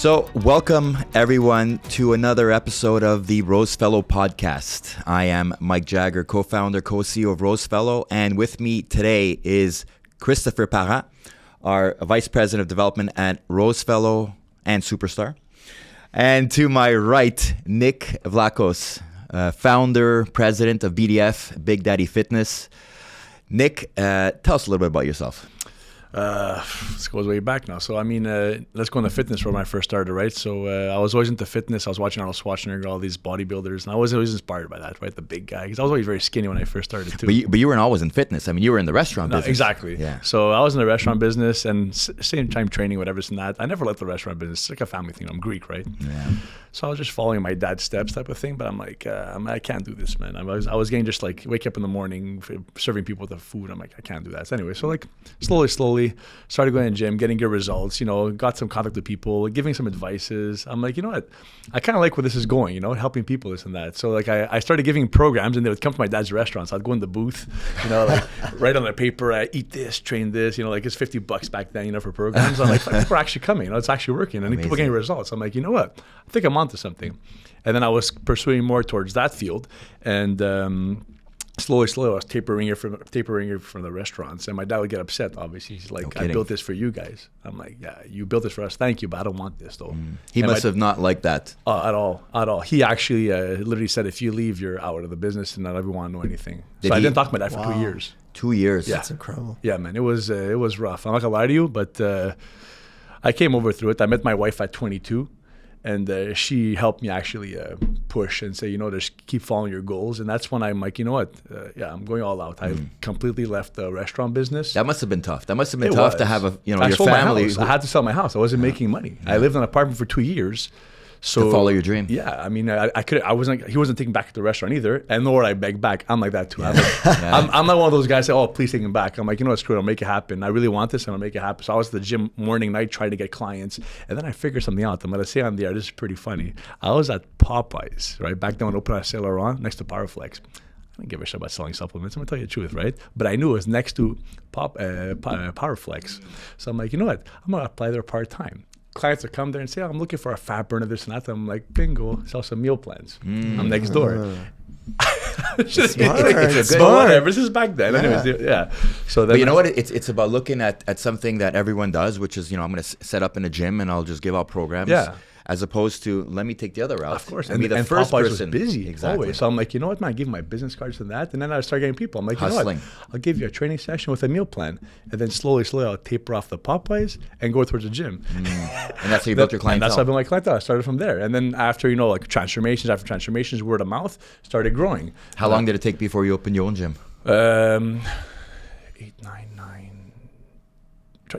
So, welcome everyone to another episode of the Rosefellow podcast. I am Mike Jager, co-founder, co-CEO of Rosefellow, and with me today is Kristopher Parent, our Vice President of Development at Rosefellow and Superstar. And to my right, Nic Vlachos, founder, president of BDF, Big Daddy Fitness. Nic, tell us a little bit about yourself. This goes way back now. So, let's go into fitness where I first started, right? So, I was always into fitness. I was watching Arnold Schwarzenegger, all these bodybuilders, and I was always inspired by that, right? The big guy. Because I was always very skinny when I first started, too. But you weren't always in fitness. I mean, you were in the restaurant business. Exactly. Yeah. So, I was in the restaurant business and same time training, whatever, this and that. I never left the restaurant business. It's like a family thing. I'm Greek, right? Yeah. So, I was just following my dad's steps type of thing. But I'm like, I can't do this, man. I was getting just like, wake up in the morning, serving people the food. I'm like, I can't do that. So, anyway, so like, slowly, started going to the gym, getting good results, got some contact with people, giving some advices. I'm like, you know what? I kind of like where this is going, helping people, this and that. So like I started giving programs and they would come to my dad's restaurants. I'd go in the booth, like write on the paper, eat this, train this, like it's $50 back then, for programs. I'm like, people are actually coming, it's actually working. And people are getting results. I'm like, you know what? I think I'm onto something. And then I was pursuing more towards that field. And, slowly, I was tapering it from the restaurants, and my dad would get upset. Obviously, he's like, "I built this for you guys." I'm like, "Yeah, you built this for us. Thank you, but I don't want this though." He must have not liked that at all. He actually literally said, "If you leave, you're out of the business, and not everyone want to know anything." I didn't talk to my dad for 2 years. 2 years. Yeah. That's incredible. Yeah, man, it was rough. I'm not gonna lie to you, but I came over through it. I met my wife at 22. And she helped me actually push and say, just keep following your goals. And that's when I'm like, you know what? I'm going all out. I completely left the restaurant business. That must have been tough. That must have been tough to have your I sold family. My house. I had to sell my house. I wasn't making money. I lived in an apartment for 2 years. So to follow your dream. Yeah, I could. I wasn't. He wasn't taking back to the restaurant either, and nor would I beg back. I'm like that too. I'm not one of those guys that say, "Oh, please take him back." I'm like, you know what, screw it. I'll make it happen. I really want this, and I'll make it happen. So I was at the gym morning, night, trying to get clients, and then I figured something out. I'm gonna say on the air. This is pretty funny. I was at Popeyes, right back then when I opened at Saint Laurent, next to Powerflex. I didn't give a shit about selling supplements. I'm gonna tell you the truth, right? But I knew it was next to Powerflex. So I'm like, you know what? I'm gonna apply there part time. Clients will come there and say, I'm looking for a fat burner, this and that. I'm like, bingo, sell some meal plans. I'm next door. Smart. This is back then. Yeah. Anyways, yeah. So then, but you know what? It's about looking at something that everyone does, which is, I'm going to set up in a gym and I'll just give out programs. Yeah. As opposed to, let me take the other route. Of course. And be the first Popeyes person. Was busy. Exactly. Always. So I'm like, you know what, man? I give my business cards and that. And then I start getting people. I'm like, you know Hustling. what? I'll give you a training session with a meal plan. And then slowly, I'll taper off the Popeyes and go towards the gym. And that's how you built your clientele. And that's how I built my clientele. I started from there. And then after, like transformations, word of mouth, started growing. How long did it take before you opened your own gym? 8, 9,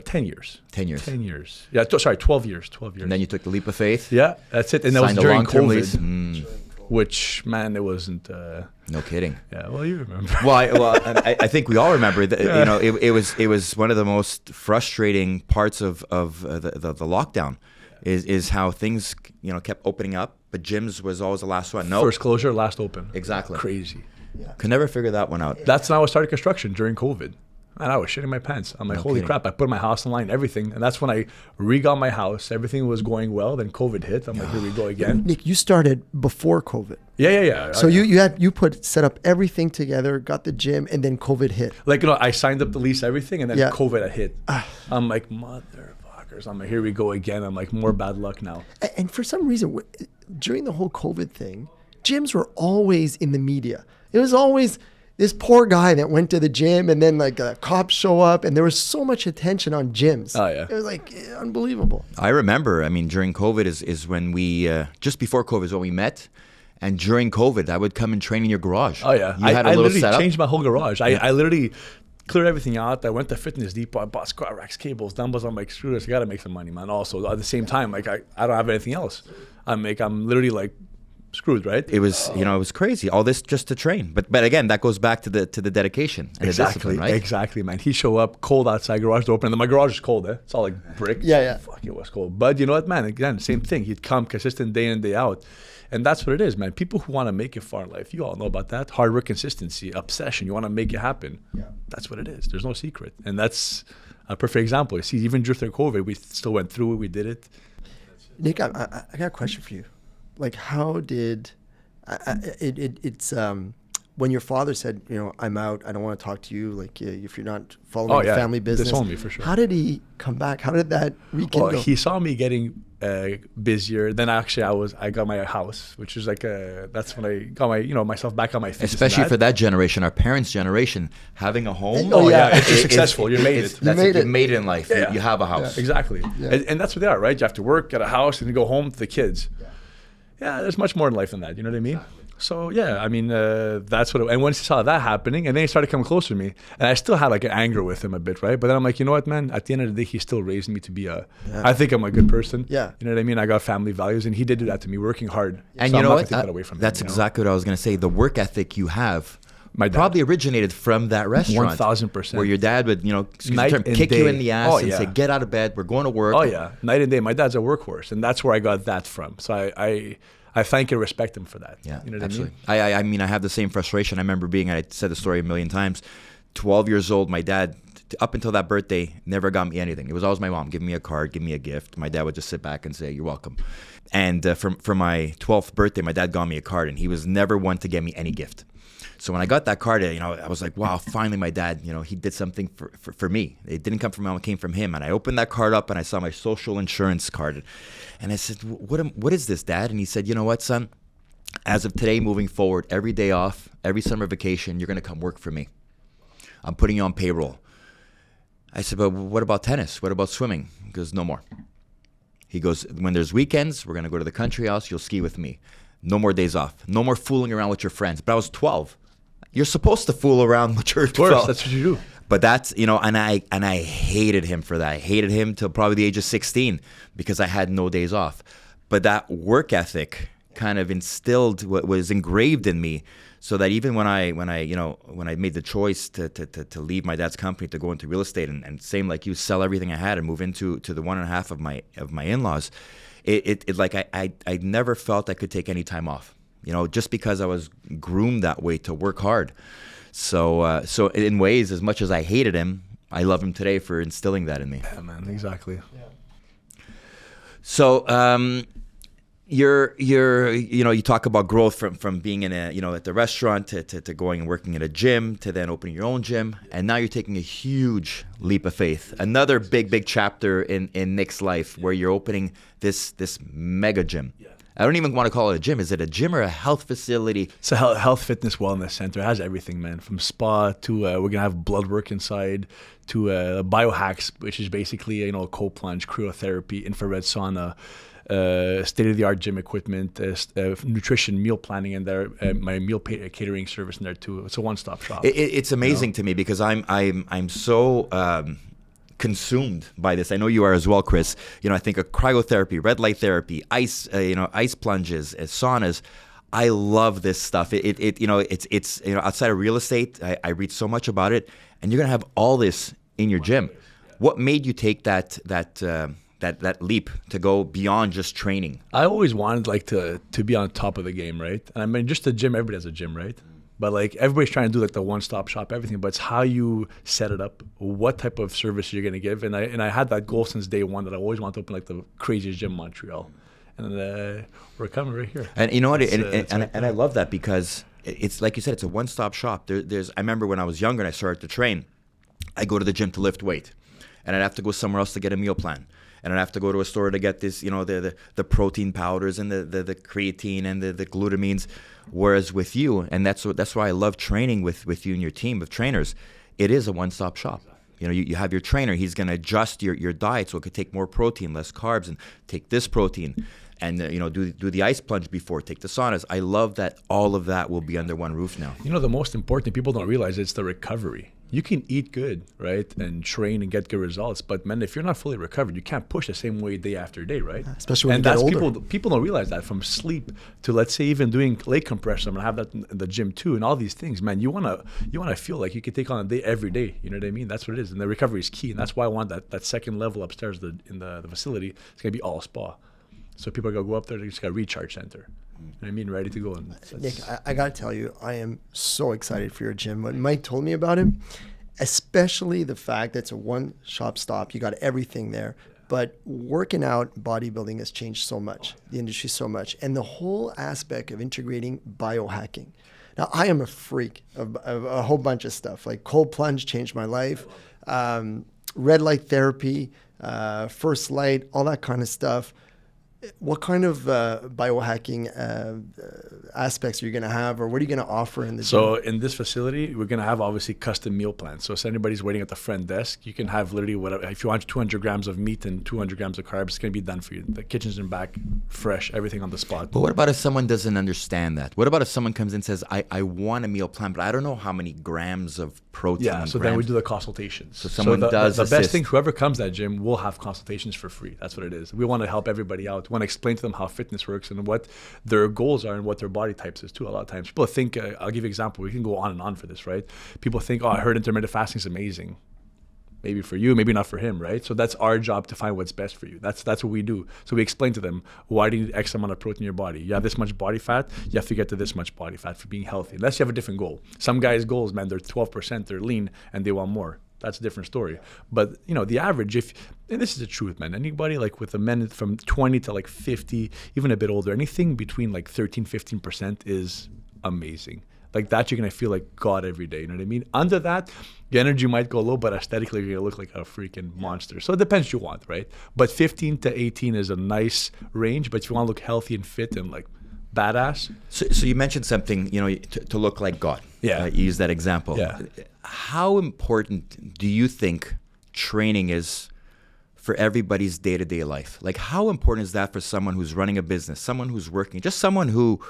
10 years. 10 years. 10 years. Yeah, 12 years. 12 years. And then you took the leap of faith? Yeah, that's it. And that was during COVID. Lease. Which, man, it wasn't... no kidding. Yeah, well, you remember. Well, I think we all remember that. Yeah. It was one of the most frustrating parts of the lockdown, is how things kept opening up, but gyms was always the last one. No, first closure, last open. Exactly. Crazy. Yeah. Could never figure that one out. That's how I started construction during COVID. And I was shitting my pants. I'm like, holy crap, I put my house online, everything. And that's when I re-got my house. Everything was going well. Then COVID hit. I'm like, here we go again. Nic, you started before COVID. Yeah. So you set up everything together, got the gym, and then COVID hit. Like, I signed up the lease, everything, and then COVID had hit. I'm like, motherfuckers. I'm like, here we go again. I'm like, more bad luck now. And for some reason, during the whole COVID thing, gyms were always in the media. It was always this poor guy that went to the gym and then like cops show up and there was so much attention on gyms. Oh, yeah. It was like unbelievable. I remember, during COVID is when we, just before COVID is when we met. And during COVID, I would come and train in your garage. Oh, yeah. You had a I little literally setup. changed my whole garage. I literally cleared everything out. I went to Fitness Depot. I bought squat racks, cables, dumbbells. I'm like, screw this. I got to make some money, man. Also, at the same time, like I don't have anything else. I'm literally like, screwed, right? It was, it was crazy. All this just to train, but again, that goes back to the dedication and the discipline, right? Exactly, man. He show up cold outside, garage door open, and then my garage is cold. It's all like brick. Yeah. Fuck, it was cold. But you know what, man? Again, same thing. He'd come consistent day in, day out, and that's what it is, man. People who want to make it far in life, you all know about that. Hard work, consistency, obsession. You want to make it happen. Yeah, that's what it is. There's no secret, and that's a perfect example. You see, even during COVID, we still went through it. We did it. Nic, I got a question for you. Like, how did it's when your father said, I'm out, I don't want to talk to you, like if you're not following the family business. Disowned me for sure. How did he come back? How did that rekindle? Well, he saw me getting busier. Then actually I got my house, which is like that's when I got my myself back on my feet. Especially for that generation, our parents' generation, having a home. Oh, yeah. It's successful. You made it. You made it in life. Yeah. You have a house. Yeah, exactly. Yeah. And that's what they are, right? You have to work, get a house, and then go home to the kids. Yeah, there's much more in life than that. You know what I mean? So yeah, I mean that's what. And once he saw that happening, and then he started coming closer to me, and I still had like an anger with him a bit, right? But then I'm like, you know what, man? At the end of the day, he still raised me to be I think I'm a good person. Yeah. You know what I mean? I got family values, and he did do that to me, working hard. And so you know what? Take that away from That's him, exactly what I was going to say. The work ethic you have. My dad. Probably originated from that restaurant. 1000%. Where your dad would, Night and kick day. you in the ass and yeah. say, get out of bed, we're going to work. Oh yeah, night and day. My dad's a workhorse, and that's where I got that from. So I thank and respect him for that. Yeah, you know what absolutely. I mean? I mean, I have the same frustration. I remember I said the story a million times, 12 years old, my dad, up until that birthday, never got me anything. It was always my mom, give me a card, give me a gift. My dad would just sit back and say, you're welcome. And for my 12th birthday, my dad got me a card, and he was never one to get me any gift. So when I got that card, I was like, wow, finally my dad, he did something for me. It didn't come from me, it came from him. And I opened that card up and I saw my social insurance card. And I said, what is this, Dad? And he said, you know what, son? As of today, moving forward, every day off, every summer vacation, you're going to come work for me. I'm putting you on payroll. I said, but what about tennis? What about swimming? He goes, no more. He goes, when there's weekends, we're going to go to the country house. You'll ski with me. No more days off. No more fooling around with your friends. But I was 12. You're supposed to fool around with your 12. Of course, that's what you do. But that's, and I hated him for that. I hated him till probably the age of 16 because I had no days off. But that work ethic kind of instilled what was engraved in me, so that even when I made the choice to leave my dad's company to go into real estate and same like you, sell everything I had and move into the 1.5 of my in-laws, I never felt I could take any time off. Just because I was groomed that way to work hard. So in ways, as much as I hated him, I love him today for instilling that in me. Yeah, man, exactly. Yeah. So you talk about growth from being in at the restaurant to going and working at a gym to then opening your own gym, and now you're taking a huge leap of faith. Another big chapter in Nic's life where you're opening this mega gym. Yeah. I don't even want to call it a gym. Is it a gym or a health facility? It's a health, fitness, wellness center. It has everything, man. From spa to we're gonna have blood work inside to biohacks, which is basically cold plunge, cryotherapy, infrared sauna, state-of-the-art gym equipment, nutrition, meal planning in there, my meal catering service in there too. It's a one-stop shop. It's amazing to me because I'm so consumed by this. I know you are as well, Chris. I think of cryotherapy, red light therapy, ice plunges, saunas. I love this stuff. It's outside of real estate, I read so much about it, and you're gonna have all this in your gym. What made you take that leap to go beyond just training? I always wanted to be on top of the game, right? And I mean, just a gym, everybody has a gym, right? But everybody's trying to do the one-stop shop, everything. But it's how you set it up, what type of service you're going to give. And I had that goal since day one that I always wanted to open the craziest gym in Montreal. And we're coming right here. And you know what? And I love that because it's like you said, it's a one-stop shop. I remember when I was younger and I started to train, I go to the gym to lift weight, and I'd have to go somewhere else to get a meal plan. And I'd have to go to a store to get this, the protein powders and the creatine and the glutamines. Whereas with you, and that's why I love training with you and your team of trainers, it is a one-stop shop. You have your trainer. He's going to adjust your diet so it could take more protein, less carbs, and take this protein. And do the ice plunge before, take the saunas. I love that all of that will be under one roof now. The most important, people don't realize it's the recovery. You can eat good, right, and train and get good results, but man, if you're not fully recovered, you can't push the same way day after day, right? Especially when you get older. People don't realize that, from sleep to, let's say, even doing leg compression. I'm gonna have that in the gym too, and all these things, man. You wanna feel like you can take on a day every day. You know what I mean? That's what it is, and the recovery is key, and that's why I want that second level upstairs in the facility. It's gonna be all spa, so people are gonna go up there. They just got a recharge center. You know what I mean, ready to go. And Nic, I got to tell you, I am so excited for your gym. When Mike told me about him, especially the fact that it's a one-shop stop, you got everything there. But working out, bodybuilding has changed so much, the industry so much, and the whole aspect of integrating biohacking. Now, I am a freak of a whole bunch of stuff, like cold plunge changed my life, red light therapy, first light, all that kind of stuff. What kind of biohacking aspects are you going to have, or what are you going to offer in the So gym? in this facility, we're going to have obviously custom meal plans. So if anybody's waiting at the front desk, you can have literally whatever. If you want 200 grams of meat and 200 grams of carbs, it's going to be done for you. The kitchen's in back, fresh, everything on the spot. But what about if someone doesn't understand that? What about if someone comes in and says, I want a meal plan, but I don't know how many grams of protein? Yeah, so then we do the consultations. So someone the does the best assist. thing, whoever comes to that gym will have consultations for free. That's what it is. We want to help everybody out. We want to explain to them how fitness works and what their goals are and what their body types is too. A lot of times people think, I'll give you an example. We can go on and on for this, right? People think, oh, I heard intermittent fasting is amazing. Maybe for you, maybe not for him, right? So that's our job to find what's best for you. That's what we do. So we explain to them, why do you need X amount of protein in your body? You have this much body fat, you have to get to this much body fat for being healthy. Unless you have a different goal. Some guys' goals, man, they're 12%, they're lean, and they want more. That's a different story. But, the average, and this is the truth, man, anybody like with the men from 20 to like 50, even a bit older, anything between like 13, 15% is amazing. Like that, you're going to feel like God every day. You know what I mean? Under that, your energy might go low, but aesthetically, you're going to look like a freaking monster. So it depends what you want, right? But 15 to 18 is a nice range. But if you want to look healthy and fit and like badass. So you mentioned something, to look like God. Yeah. You use that example. Yeah. How important do you think training is for everybody's day-to-day life? Like, how important is that for someone who's running a business, someone who's working, just someone who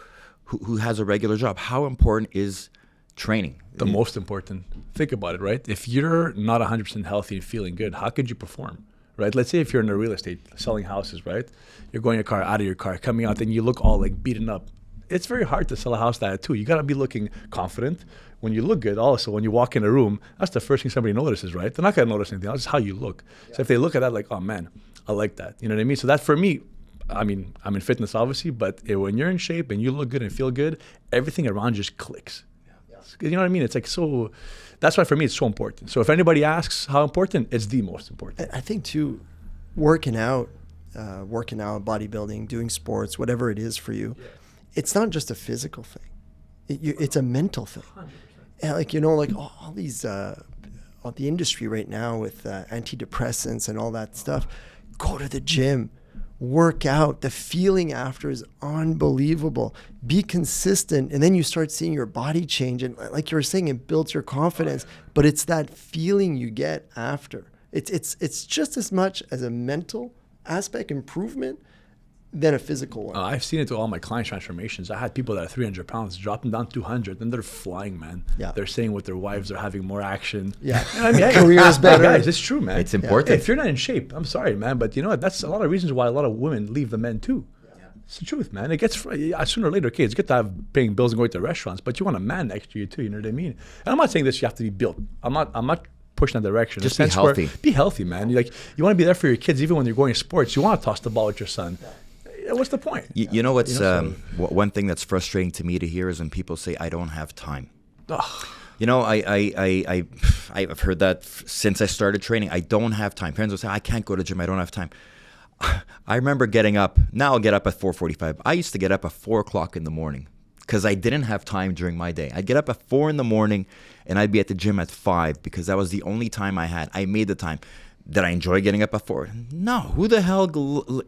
has a regular job? How important is training? The most important. Think about it, right? If you're not 100% healthy and feeling good, how could you perform? Right? Let's say if you're in a real estate selling houses, right? You're going your car, out of your car, coming out, and you look all like beaten up. It's very hard to sell a house that too. You got to be looking confident. When you look good, also, when you walk in a room, that's the first thing somebody notices, right? They're not going to notice anything else. It's how you look. Yeah. So if they look at that like, oh man, I like that. You know what I mean? So that for me, I mean, I'm in fitness obviously, but when you're in shape and you look good and feel good, everything around just clicks. Yeah. You know what I mean? It's like so, that's why for me it's so important. So if anybody asks how important, it's the most important. I think too, working out, bodybuilding, doing sports, whatever it is for you, it's not just a physical thing. It's a mental thing. 100%. And like, all these, the industry right now with antidepressants and all that stuff, go to the gym, work out. The feeling after is unbelievable. Be consistent. And then you start seeing your body change. And like you were saying, it builds your confidence, but it's that feeling you get after. It's just as much as a mental aspect improvement than a physical one. I've seen it to all my client transformations. I had people that are 300 pounds, drop them down 200, and they're flying, man. Yeah. They're saying with their wives, they're having more action. Yeah. And I mean, career is better. Guys, it's true, man. It's important. If you're not in shape, I'm sorry, man, but you know what? That's a lot of reasons why a lot of women leave the men too. Yeah. It's the truth, man. It gets sooner or later. Okay, it's good to have paying bills and going to restaurants, but you want a man next to you too. You know what I mean? And I'm not saying this. You have to be built. I'm not pushing that direction. Just be healthy. Be healthy, man. You want to be there for your kids, even when you're going to sports. You want to toss the ball with your son. What's the point? You know what's one thing that's frustrating to me to hear is when people say, I don't have time. Ugh. I've heard that since I started training. I don't have time. Parents will say, I can't go to the gym. I don't have time. I remember getting up. Now I'll get up at 4:45. I used to get up at 4 o'clock in the morning because I didn't have time during my day. I'd get up at 4 in the morning and I'd be at the gym at 5 because that was the only time I had. I made the time. Did I enjoy getting up at 4? No. Who the hell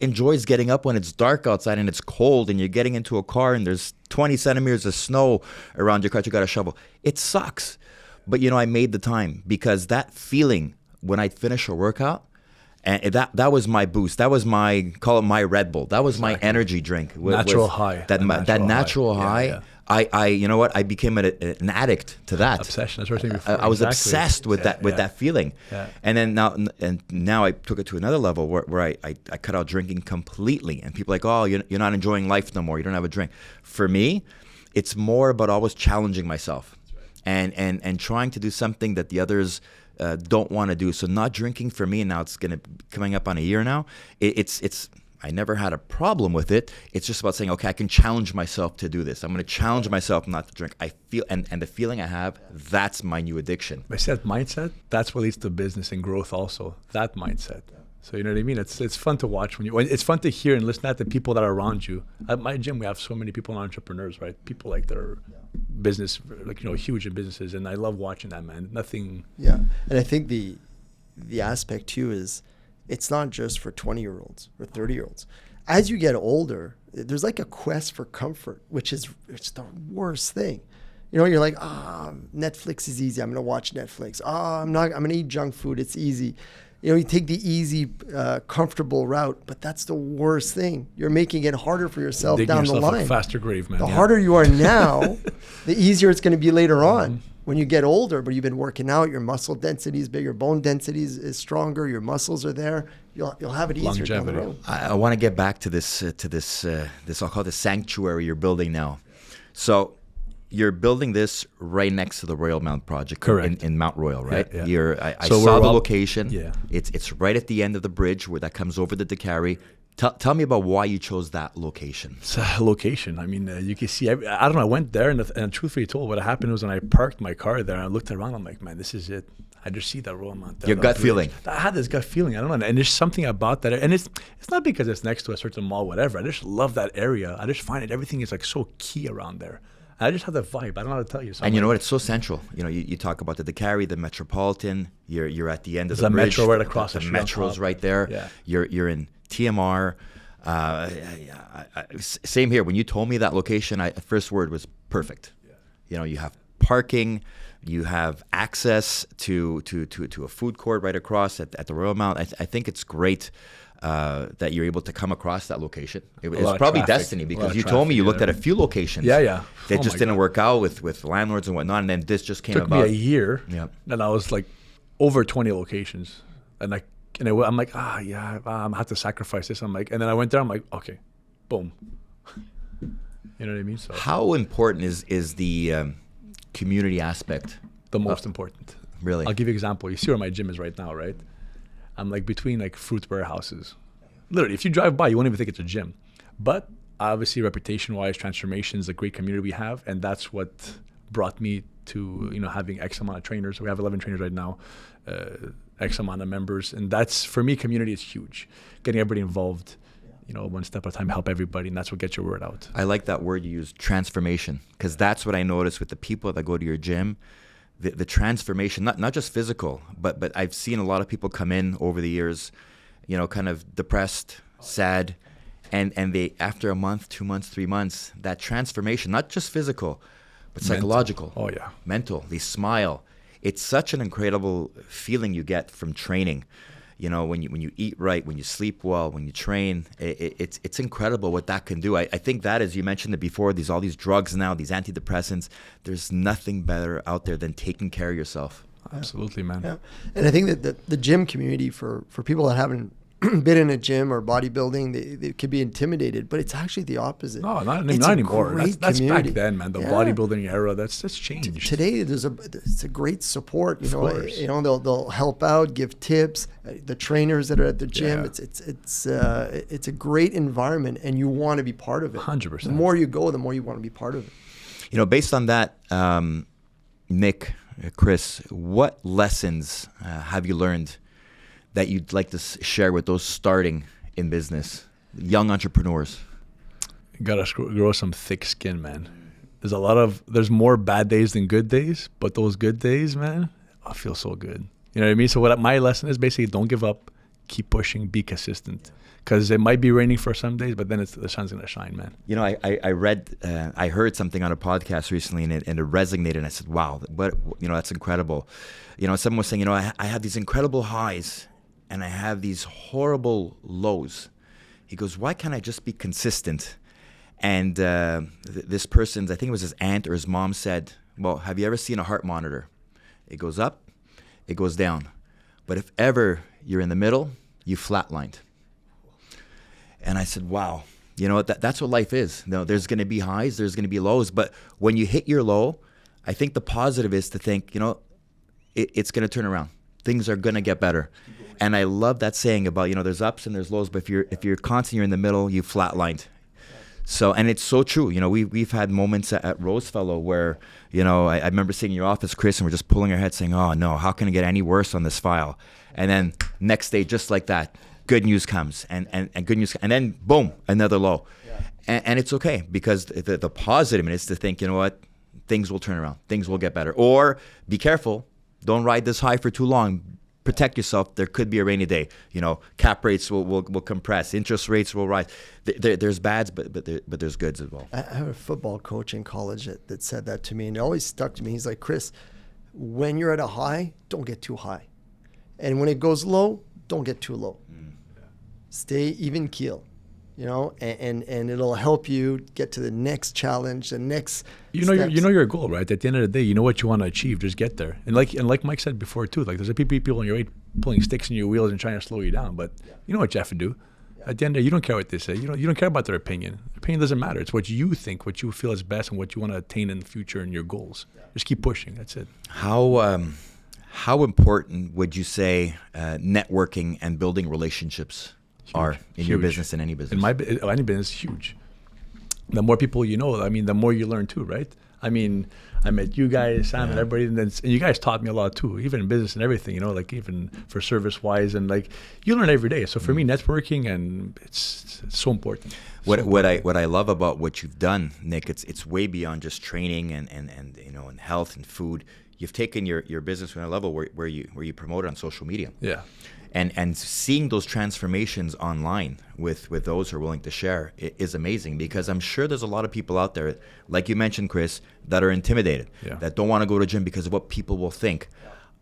enjoys getting up when it's dark outside and it's cold and you're getting into a car and there's 20 centimeters of snow around your car, you got a shovel? It sucks. But, I made the time because that feeling when I'd finish a workout, and that was my boost. That was call it my Red Bull. That was my energy drink. Natural high. That natural high. Yeah. You know what? I became an addict to that. Obsession. That's what I was saying before. I was obsessed with that feeling. Yeah. And then now I took it to another level where I cut out drinking completely. And people are like, oh, you're not enjoying life no more. You don't have a drink. For me, it's more about always challenging myself and trying to do something that the others don't want to do. So not drinking for me, and now it's coming up on a year now. It's I never had a problem with it. It's just about saying, okay, I can challenge myself to do this. I'm going to challenge myself not to drink. I feel, and the feeling I have, that's my new addiction. I said mindset, that's what leads to business and growth also. That mindset. So you know what I mean? It's fun to watch it's fun to hear and listen at the people that are around you. At my gym, we have so many people entrepreneurs, right? People like that are business, like, huge in businesses, and I love watching that, man. Nothing. Yeah, and I think the aspect too is it's not just for 20-year-olds or 30-year-olds. As you get older, there's like a quest for comfort, which is it's the worst thing. You're like, Netflix is easy. I'm gonna watch Netflix. I'm gonna eat junk food. It's easy. You take the easy, comfortable route, but that's the worst thing. You're making it harder for yourself Digging down the yourself line. a faster grave, man. The harder you are now, the easier it's going to be later on when you get older. But you've been working out, your muscle density is bigger, bone density is stronger, your muscles are there. You'll have it easier down the road. I want to get back to this I'll call it the sanctuary you're building now. So you're building this right next to the Royal Mount Project. Correct. In Mount Royal, right? Yeah. I saw the location. Yeah. It's right at the end of the bridge where that comes over the Décarie. Tell me about why you chose that location. It's a location. I mean, you can see. I don't know. I went there, and truthfully told, what happened was when I parked my car there, and I looked around. I'm like, man, this is it. I just see that Royal Mount. Your gut feeling. I had this gut feeling. I don't know, and there's something about that, and it's not because it's next to a certain mall, whatever. I just love that area. I just find everything is like so key around there. I just have that vibe. I don't know how to tell you. And you know what? It's so central. You talk about the Décarie, the Metropolitan. You're at the end of the bridge. There's a metro right across the street. The metro's right there. Yeah. You're in TMR. Same here. When you told me that location, first word was perfect. Yeah. You have parking. You have access to a food court right across at the Royal Mount. I think it's great. That you're able to come across that location. It was probably destiny because you told me you looked at a few locations. Yeah. That just didn't work out with landlords and whatnot, and then this just came about. Took me a year. Yeah. And I was like over 20 locations, and I'm like, I have to sacrifice this. I'm like, and then I went there. I'm like, okay, boom. You know what I mean? So how important is the community aspect? The most important. Really? I'll give you an example. You see where my gym is right now, right? I'm like between like fruit warehouses. Literally, if you drive by, you won't even think it's a gym. But obviously, reputation-wise, transformation is a great community we have, and that's what brought me to having X amount of trainers. We have 11 trainers right now, X amount of members, and that's, for me, community is huge. Getting everybody involved, one step at a time, help everybody, and that's what gets your word out. I like that word you use, transformation, because that's what I notice with the people that go to your gym. The transformation, not just physical, but I've seen a lot of people come in over the years, kind of depressed, sad, and they, after a month, 2 months, 3 months, that transformation, not just physical, but psychological. Oh yeah. Mental. They smile. It's such an incredible feeling you get from training. When you eat right, when you sleep well, when you train, it's incredible what that can do. I think that, as you mentioned it before, all these drugs now, these antidepressants, there's nothing better out there than taking care of yourself. Absolutely, man. Yeah. And I think that the gym community, for people that haven't been in a gym or bodybuilding, they could be intimidated, but it's actually the opposite. No, not anymore. That's back then, man. The bodybuilding era, that's changed. Today, it's a great support. They'll help out, give tips. The trainers that are at the gym, it's a great environment, and you want to be part of it. 100%. The more you go, the more you want to be part of it. Based on that, Nic, Chris, what lessons have you learned that you'd like to share with those starting in business, young entrepreneurs? You gotta grow some thick skin, man. There's more bad days than good days, but those good days, man, I feel so good. You know what I mean? So my lesson is basically don't give up, keep pushing, be consistent. Because it might be raining for some days, but then the sun's gonna shine, man. I heard something on a podcast recently, and it resonated. And I said, "Wow, that's incredible." Someone was saying, I have these incredible highs, and I have these horrible lows. He goes, "Why can't I just be consistent?" And this person's, I think it was his aunt or his mom, said, "Well, have you ever seen a heart monitor? It goes up, it goes down, but if ever you're in the middle, you flatlined." And I said, wow, that's what life is. There's going to be highs, there's going to be lows. But when you hit your low, I think the positive is to think, it's going to turn around. Things are going to get better. And I love that saying about, there's ups and there's lows, but if you're constant, you're in the middle, you flatlined. So, and it's so true. We've had moments at Rosefellow where, I remember sitting in your office, Chris, and we're just pulling our heads saying, oh no, how can it get any worse on this file? And then next day, just like that, good news comes, and good news, and then boom, another low. And it's okay, because the positive is to think, you know what, things will turn around, things will get better. Or be careful, don't ride this high for too long. Protect yourself. There could be a rainy day. You know, cap rates will compress, interest rates will rise. There's bads, but there's goods as well. I have a football coach in college that said that to me, and it always stuck to me. He's like, Chris, when you're at a high, don't get too high, and when it goes low, don't get too low. Stay even keel. You know, and it'll help you get to the next challenge, the next. You know your goal, right? At the end of the day, you know what you want to achieve. Just get there. And like Mike said before too, like there's a people on your way pulling sticks in your wheels and trying to slow you down. But you know what you have to do. At the end of the day, you don't care what they say. You don't care about their opinion. Their opinion doesn't matter. It's what you think, what you feel is best, and what you want to attain in the future and your goals. Just keep pushing. That's it. How important would you say networking and building relationships are in your business and any business? In any business, huge. The more people you know, I mean, the more you learn too, right? I mean, I met you guys, Sam, and everybody, and you guys taught me a lot too, even in business and everything, you know, like even for service-wise, and like you learn every day. So for me, networking, and it's so important. What I love about what you've done, Nic, it's way beyond just training and you know, and health and food. You've taken your business to a level where you promote it on social media. Yeah. And seeing those transformations online with those who are willing to share is amazing, because I'm sure there's a lot of people out there, like you mentioned, Chris, that are intimidated, that don't want to go to gym because of what people will think.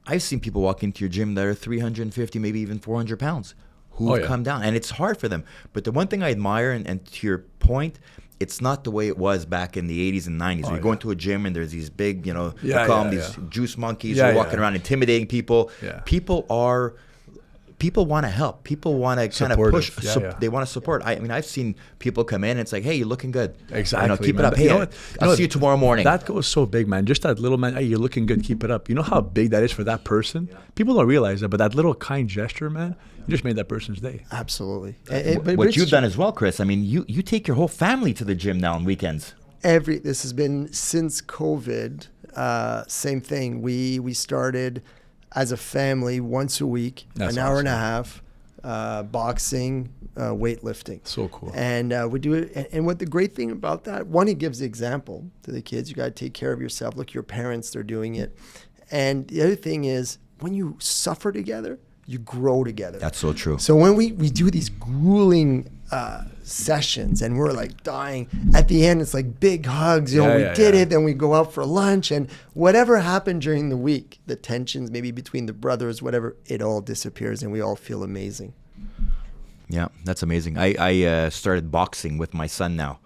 I've seen people walk into your gym that are 350, maybe even 400 pounds, who've come down, and it's hard for them. But the one thing I admire, and to your point, it's not the way it was back in the 80s and 90s. You go into a gym and there's these big, you know, they call them these juice monkeys who are walking around intimidating people. People want to help. People want to kind of push. They want to support. I mean, I've seen people come in and it's like, hey, you're looking good. Exactly. You know, keep it up. Hey, I'll see you tomorrow morning. That goes so big, man. Just that little, man, hey, you're looking good. Keep it up. You know how big that is for that person? People don't realize that, but that little kind gesture, man, you just made that person's day. Absolutely. What you've done as well, Chris, I mean, you take your whole family to the gym now on weekends. This has been since COVID. Same thing. We started as a family once a week, an hour and a half, boxing, weightlifting. So cool. And we do it. And what the great thing about that, one, it gives the example to the kids. You got to take care of yourself. Look, your parents, they're doing it. And the other thing is, when you suffer together, you grow together. That's so true. So when we do these grueling sessions and we're like dying, at the end it's like big hugs, you know, we did it, then we go out for lunch, and whatever happened during the week, the tensions maybe between the brothers, whatever, it all disappears and we all feel amazing. Yeah, that's amazing. I started boxing with my son now.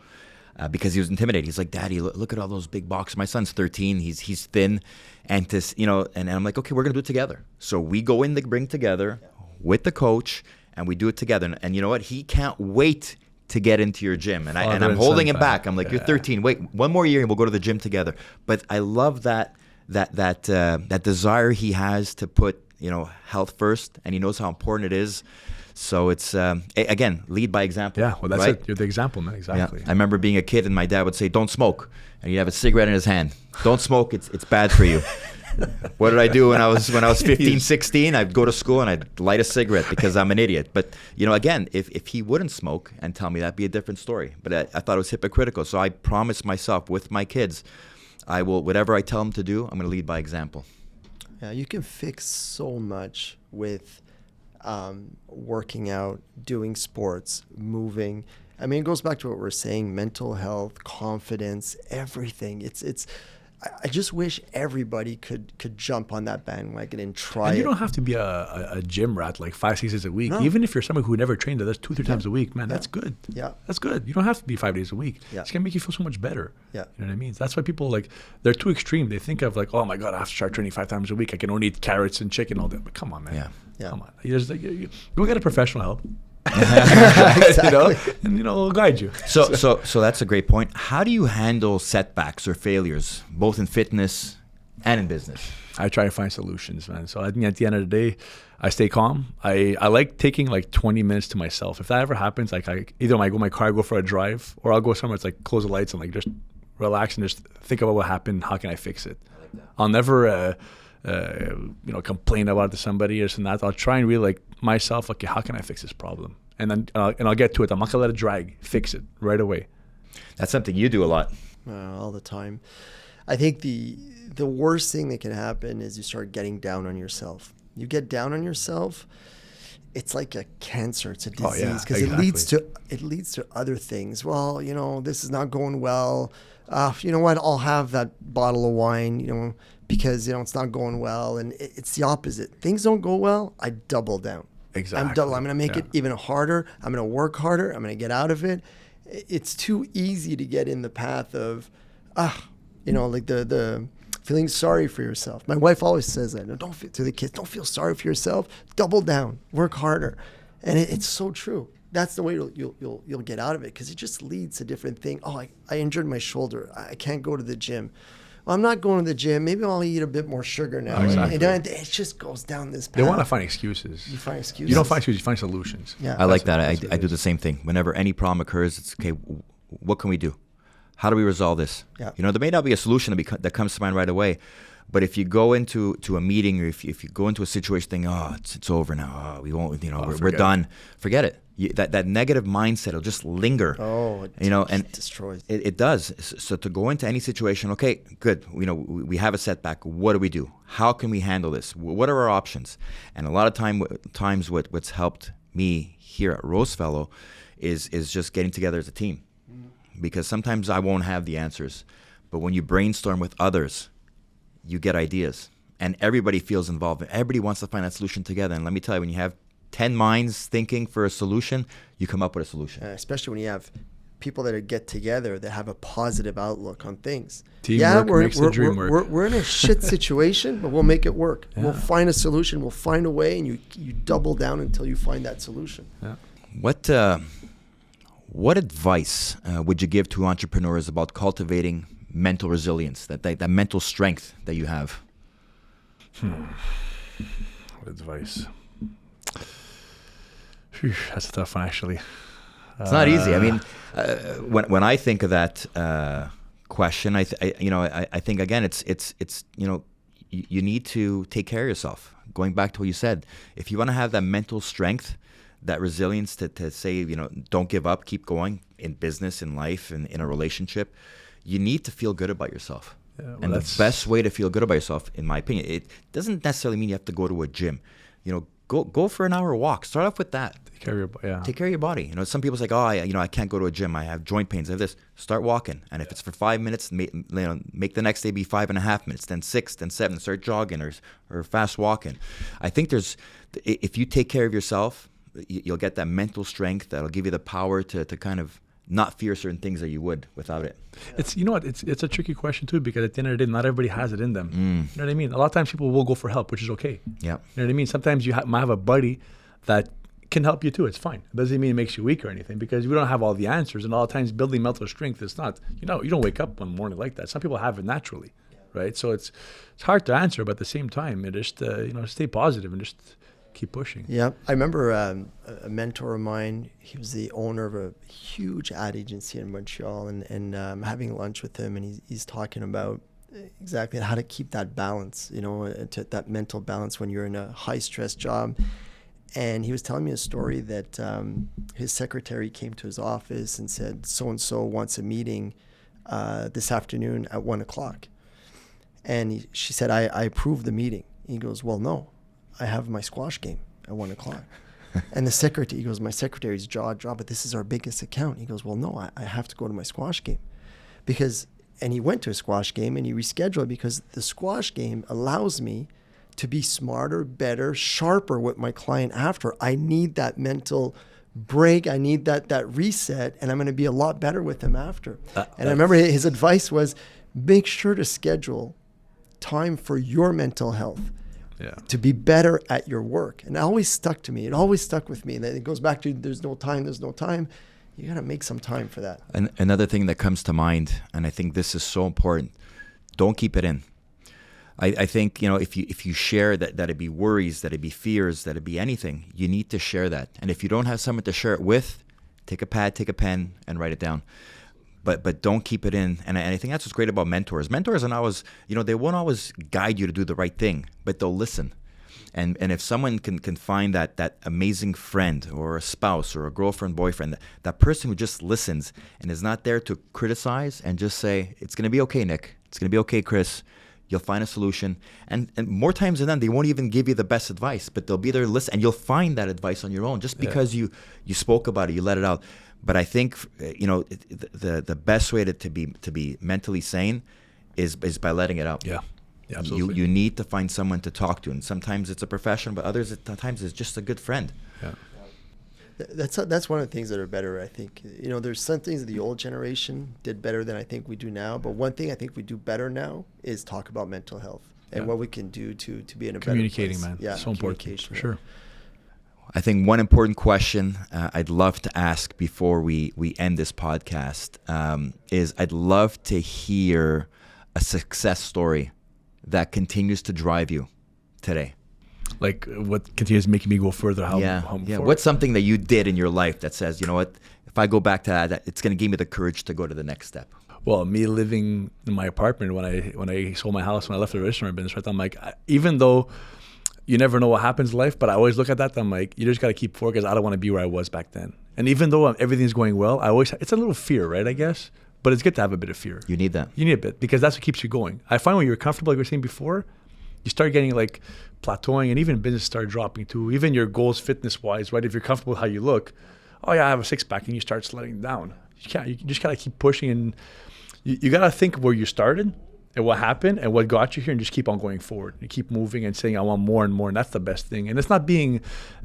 Because he was intimidated. He's like, Daddy, look at all those big boxers. My son's 13. He's thin, and and I'm like, okay, we're gonna do it together. So we go in the ring together with the coach, and we do it together. And you know what? He can't wait to get into your gym, and I'm holding him back. I'm like, you're 13. Wait, one more year, and we'll go to the gym together. But I love that desire he has to put, you know, health first, and he knows how important it is. So it's, again, lead by example. Yeah, well, that's it. You're the example, man. Exactly. Yeah. I remember being a kid and my dad would say, don't smoke. And he'd have a cigarette in his hand. Don't smoke. It's bad for you. What did I do when I was 15, 16? I'd go to school and I'd light a cigarette because I'm an idiot. But, you know, again, if he wouldn't smoke and tell me, that'd be a different story. But I thought it was hypocritical. So I promised myself with my kids, I will, whatever I tell them to do, I'm going to lead by example. Yeah, you can fix so much with working out, doing sports, moving. I mean, it goes back to what we're saying, mental health, confidence, everything. I just wish everybody could jump on that bandwagon and try and it. You don't have to be a gym rat like 5 days a week. No. Even if you're someone who never trained, that's 2-3 times a week, man, that's good. Yeah. That's good. You don't have to be 5 days a week. Yeah. It's going to make you feel so much better. Yeah. You know what I mean? That's why people, like, they're too extreme. They think of like, oh my God, I have to start training 5 times a week. I can only eat carrots and chicken all day. But come on, man. Yeah. Come on. You go get a professional help. Exactly. You know, and we'll guide you. So that's a great point. How do you handle setbacks or failures, both in fitness and in business? I try to find solutions, man. So I think at the end of the day, I stay calm. I like taking like 20 minutes to myself. If that ever happens, like either I go in my car, go for a drive, or I'll go somewhere. It's like close the lights and like just relax and just think about what happened. How can I fix it? I'll never complain about it to somebody or something. I'll try and really like myself, okay, how can I fix this problem? And then I'll get to it. I'm not gonna let it drag. Fix it right away. That's something you do a lot. All the time. I think the worst thing that can happen is you start getting down on yourself. You get down on yourself, it's like a cancer. It's a disease because it leads to other things. Well, this is not going well. You know what? I'll have that bottle of wine, because it's not going well. And it's the opposite. Things don't go well, I double down. Exactly. I'm going to make it even harder. I'm going to work harder. I'm going to get out of it. It's too easy to get in the path of, like the feeling sorry for yourself. My wife always says that. To the kids, don't feel sorry for yourself. Double down. Work harder. And it's so true. That's the way you'll get out of it, because it just leads to different things. Oh, I injured my shoulder. I can't go to the gym. Well, I'm not going to the gym. Maybe I'll eat a bit more sugar now. Exactly. And it just goes down this path. They want to find excuses. You find excuses. You don't find excuses. You find solutions. Yeah. I like that. I do the same thing. Whenever any problem occurs, it's okay. What can we do? How do we resolve this? Yeah. There may not be a solution that comes to mind right away, but if you go into a meeting, or if you go into a situation thinking, it's over now, we won't, we're done, forget it. That negative mindset will just linger. Oh, it destroys. It does. So to go into any situation, okay, good. We have a setback. What do we do? How can we handle this? What are our options? And a lot of times, what's helped me here at Rosefellow is just getting together as a team, because sometimes I won't have the answers, but when you brainstorm with others, you get ideas, and everybody feels involved. Everybody wants to find that solution together. And let me tell you, when you have 10 minds thinking for a solution, you come up with a solution. Especially when you have people that get together that have a positive outlook on things. Teamwork makes the dream work. We're in a shit situation, but we'll make it work. Yeah. We'll find a solution. We'll find a way, and you double down until you find that solution. Yeah. What advice would you give to entrepreneurs about cultivating mental resilience, that mental strength that you have? What advice? Phew, that's a tough one, actually. It's not easy. I mean, when I think of that question, I think again, it's you need to take care of yourself. Going back to what you said, if you want to have that mental strength, that resilience to say, don't give up, keep going in business, in life, and in a relationship, you need to feel good about yourself. Yeah, and the best way to feel good about yourself, in my opinion, it doesn't necessarily mean you have to go to a gym. Go for an hour walk. Start off with that. Take care of your body. Some people say, I can't go to a gym. I have joint pains. I have this. Start walking. And if it's for 5 minutes, make the next day be 5.5 minutes, then 6, then 7. Start jogging or fast walking. I think if you take care of yourself, you'll get that mental strength that'll give you the power to kind of not fear certain things that you would without it. It's it's a tricky question too, because at the end of the day, not everybody has it in them. You know what I mean? A lot of times people will go for help, which is okay. Yeah. You know what I mean? Sometimes you might have a buddy that can help you too. It's fine. It doesn't mean it makes you weak or anything, because we don't have all the answers. And a lot of times building mental strength is not, you don't wake up one morning like that. Some people have it naturally, right? So it's hard to answer, but at the same time, it just stay positive and just keep pushing. Yeah, I remember a mentor of mine. He was the owner of a huge ad agency in Montreal, and I'm having lunch with him, and he's talking about exactly how to keep that balance, that mental balance when you're in a high stress job. And he was telling me a story that his secretary came to his office and said, so-and-so wants a meeting this afternoon at 1:00. And she said, I approved the meeting. He goes, well, no. I have my squash game at 1:00. And the secretary, he goes, my secretary's jaw dropped, but this is our biggest account. He goes, well, no, I have to go to my squash game. And he went to a squash game and he rescheduled, because the squash game allows me to be smarter, better, sharper with my client after. I need that mental break. I need that reset, and I'm going to be a lot better with him after. And I remember his advice was, make sure to schedule time for your mental health. Yeah. To be better at your work. And it always stuck to me. It always stuck with me. And then it goes back to there's no time. You got to make some time for that. And another thing that comes to mind, and I think this is so important, don't keep it in. I think, if you share that it be worries, that it be fears, that it be anything, you need to share that. And if you don't have someone to share it with, take a pad, take a pen, and write it down. But don't keep it in. And I think that's what's great about mentors. Mentors are always, they won't always guide you to do the right thing, but they'll listen. And if someone can find that amazing friend or a spouse or a girlfriend, boyfriend, that person who just listens and is not there to criticize and just say, it's going to be okay, Nick. It's going to be okay, Chris. You'll find a solution. And more times than not, they won't even give you the best advice, but they'll be there to listen, and you'll find that advice on your own just because you spoke about it, you let it out. But I think, the best way to be mentally sane is by letting it out. Yeah. Yeah, absolutely. You need to find someone to talk to, and sometimes it's a professional, but times it's just a good friend. Yeah. That's one of the things that are better, I think. There's some things that the old generation did better than I think we do now, but one thing I think we do better now is talk about mental health and what we can do to be in a better place. Communicating, man. Yeah, so important, for sure. I think one important question I'd love to ask before we end this podcast is I'd love to hear a success story that continues to drive you today. Like what continues making me go further? How What's something that you did in your life that says, you know what, if I go back to that, it's going to give me the courage to go to the next step? Well, me living in my apartment when I sold my house, when I left the restaurant business, right? I'm like, even though you never know what happens in life, but I always look at that, I'm like, you just got to keep forward because I don't want to be where I was back then. And even though everything's going well, it's a little fear, right, I guess? But it's good to have a bit of fear. You need that. You need a bit because that's what keeps you going. I find when you're comfortable, like we were saying before, you start getting like plateauing, and even business start dropping too. Even your goals fitness-wise, right? If you're comfortable with how you look, oh yeah, I have a six-pack, and you start slowing down. You just got to keep pushing, and you got to think where you started and what happened and what got you here, and just keep on going forward. You keep moving and saying, I want more and more, and that's the best thing. And it's not being,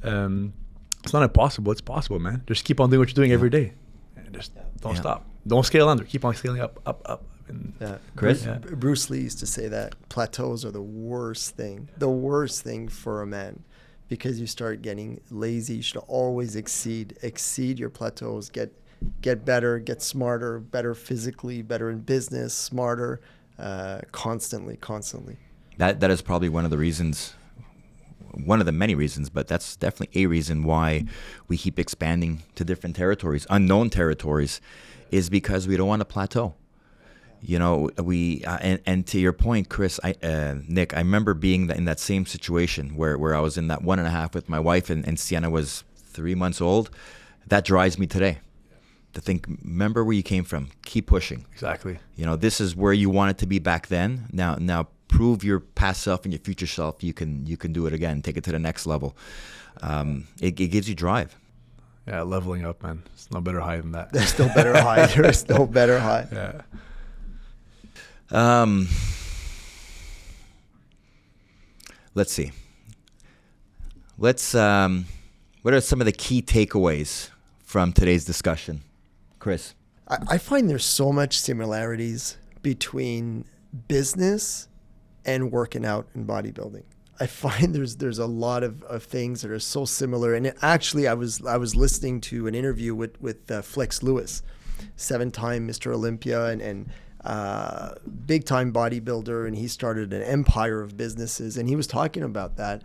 it's not impossible. It's possible, man. Just keep on doing what you're doing every day, and just don't stop. Don't scale under. Keep on scaling up. And Chris? Bruce Lee used to say that plateaus are the worst thing for a man, because you start getting lazy. You should always exceed your plateaus, get better, get smarter, better physically, better in business, smarter, constantly. That is probably one of the many reasons, but that's definitely a reason why we keep expanding to different territories, unknown territories, is because we don't want to plateau. And to your point, Chris, Nick, I remember being in that same situation where I was in that 1.5 with my wife, and Sienna was 3 months old. That drives me today to think, remember where you came from, keep pushing. Exactly. This is where you wanted to be back then. Now prove your past self and your future self you can do it again, take it to the next level. It gives you drive. Yeah, leveling up, man. There's no better high than that. There's no better high. There is no better high. Yeah. Let's see. What are some of the key takeaways from today's discussion, Chris? I find there's so much similarities between business and working out and bodybuilding. I find there's a lot of things that are so similar. And actually, I was listening to an interview with Flex Lewis, 7-time Mr. Olympia and big time bodybuilder, and he started an empire of businesses. And he was talking about that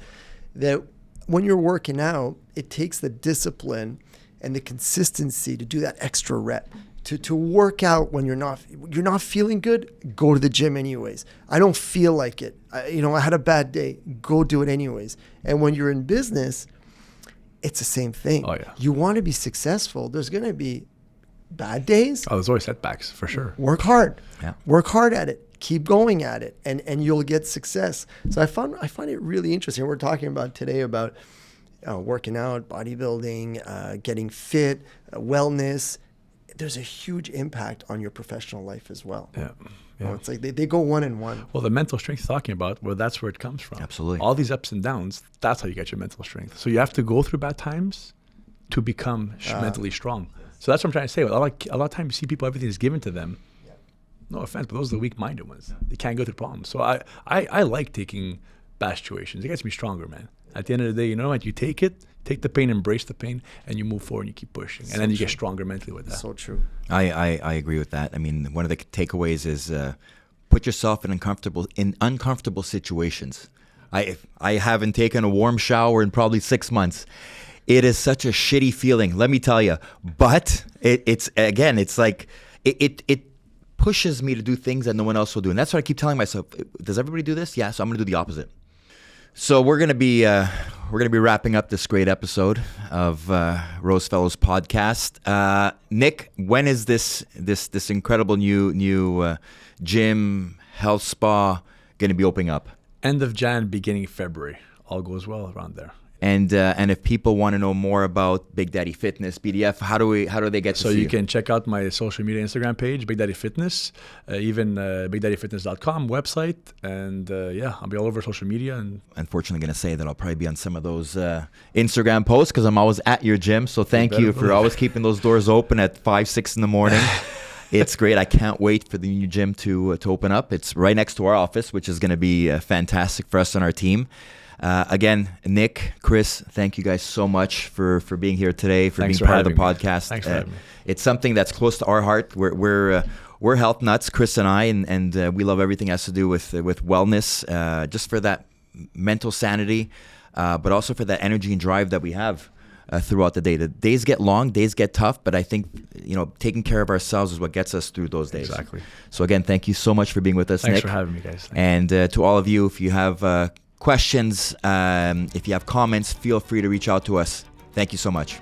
when you're working out, it takes the discipline and the consistency to do that extra rep. To work out when you're not feeling good, go to the gym anyways. I don't feel like it. I had a bad day. Go do it anyways. And when you're in business, it's the same thing. Oh, yeah. You want to be successful. There's going to be bad days. Oh, there's always setbacks, for sure. Work hard. Yeah. Work hard at it. Keep going at it, and you'll get success. So I find it really interesting. We're talking about today about working out, bodybuilding, getting fit, wellness. There's a huge impact on your professional life as well. Yeah. It's like they go one in one. Well, the mental strength you're talking about, that's where it comes from. Absolutely. All these ups and downs, that's how you get your mental strength. So you have to go through bad times to become mentally strong. So that's what I'm trying to say. A lot of times you see people, everything is given to them. No offense, but those are the weak-minded ones. They can't go through problems. So I like taking bad situations. It gets me stronger, man. At the end of the day, you know what? You take the pain, embrace the pain, and you move forward and you keep pushing. And then you get stronger mentally with that. So true. I agree with that. I mean, one of the takeaways is put yourself in uncomfortable situations. I haven't taken a warm shower in probably 6 months. It is such a shitty feeling, let me tell you. But it's like it pushes me to do things that no one else will do. And that's what I keep telling myself. Does everybody do this? Yeah, so I'm going to do the opposite. So we're gonna be wrapping up this great episode of Rosefellow's podcast. Nic, when is this incredible new gym, health spa going to be opening up? End of Jan, beginning February. All goes well around there. And if people want to know more about Big Daddy Fitness, BDF, how do they get to see you? So you can check out my social media Instagram page, Big Daddy Fitness, even BigDaddyFitness.com website, and I'll be all over social media. And unfortunately, going to say that I'll probably be on some of those Instagram posts because I'm always at your gym. So thank you for always keeping those doors open at 5, 6 in the morning. It's great. I can't wait for the new gym to open up. It's right next to our office, which is going to be fantastic for us and our team. Again, Nic, Chris, thank you guys so much for being here today, for being part of the podcast. Thanks for having me. It's something that's close to our heart. We're health nuts, Chris and I, and we love everything that has to do with wellness, just for that mental sanity, but also for that energy and drive that we have throughout the day. The days get long, days get tough, but I think taking care of ourselves is what gets us through those days. Exactly. So again, thank you so much for being with us, Thanks Nic. for having me, guys. And to all of you, if you have questions, if you have comments, feel free to reach out to us. Thank you so much.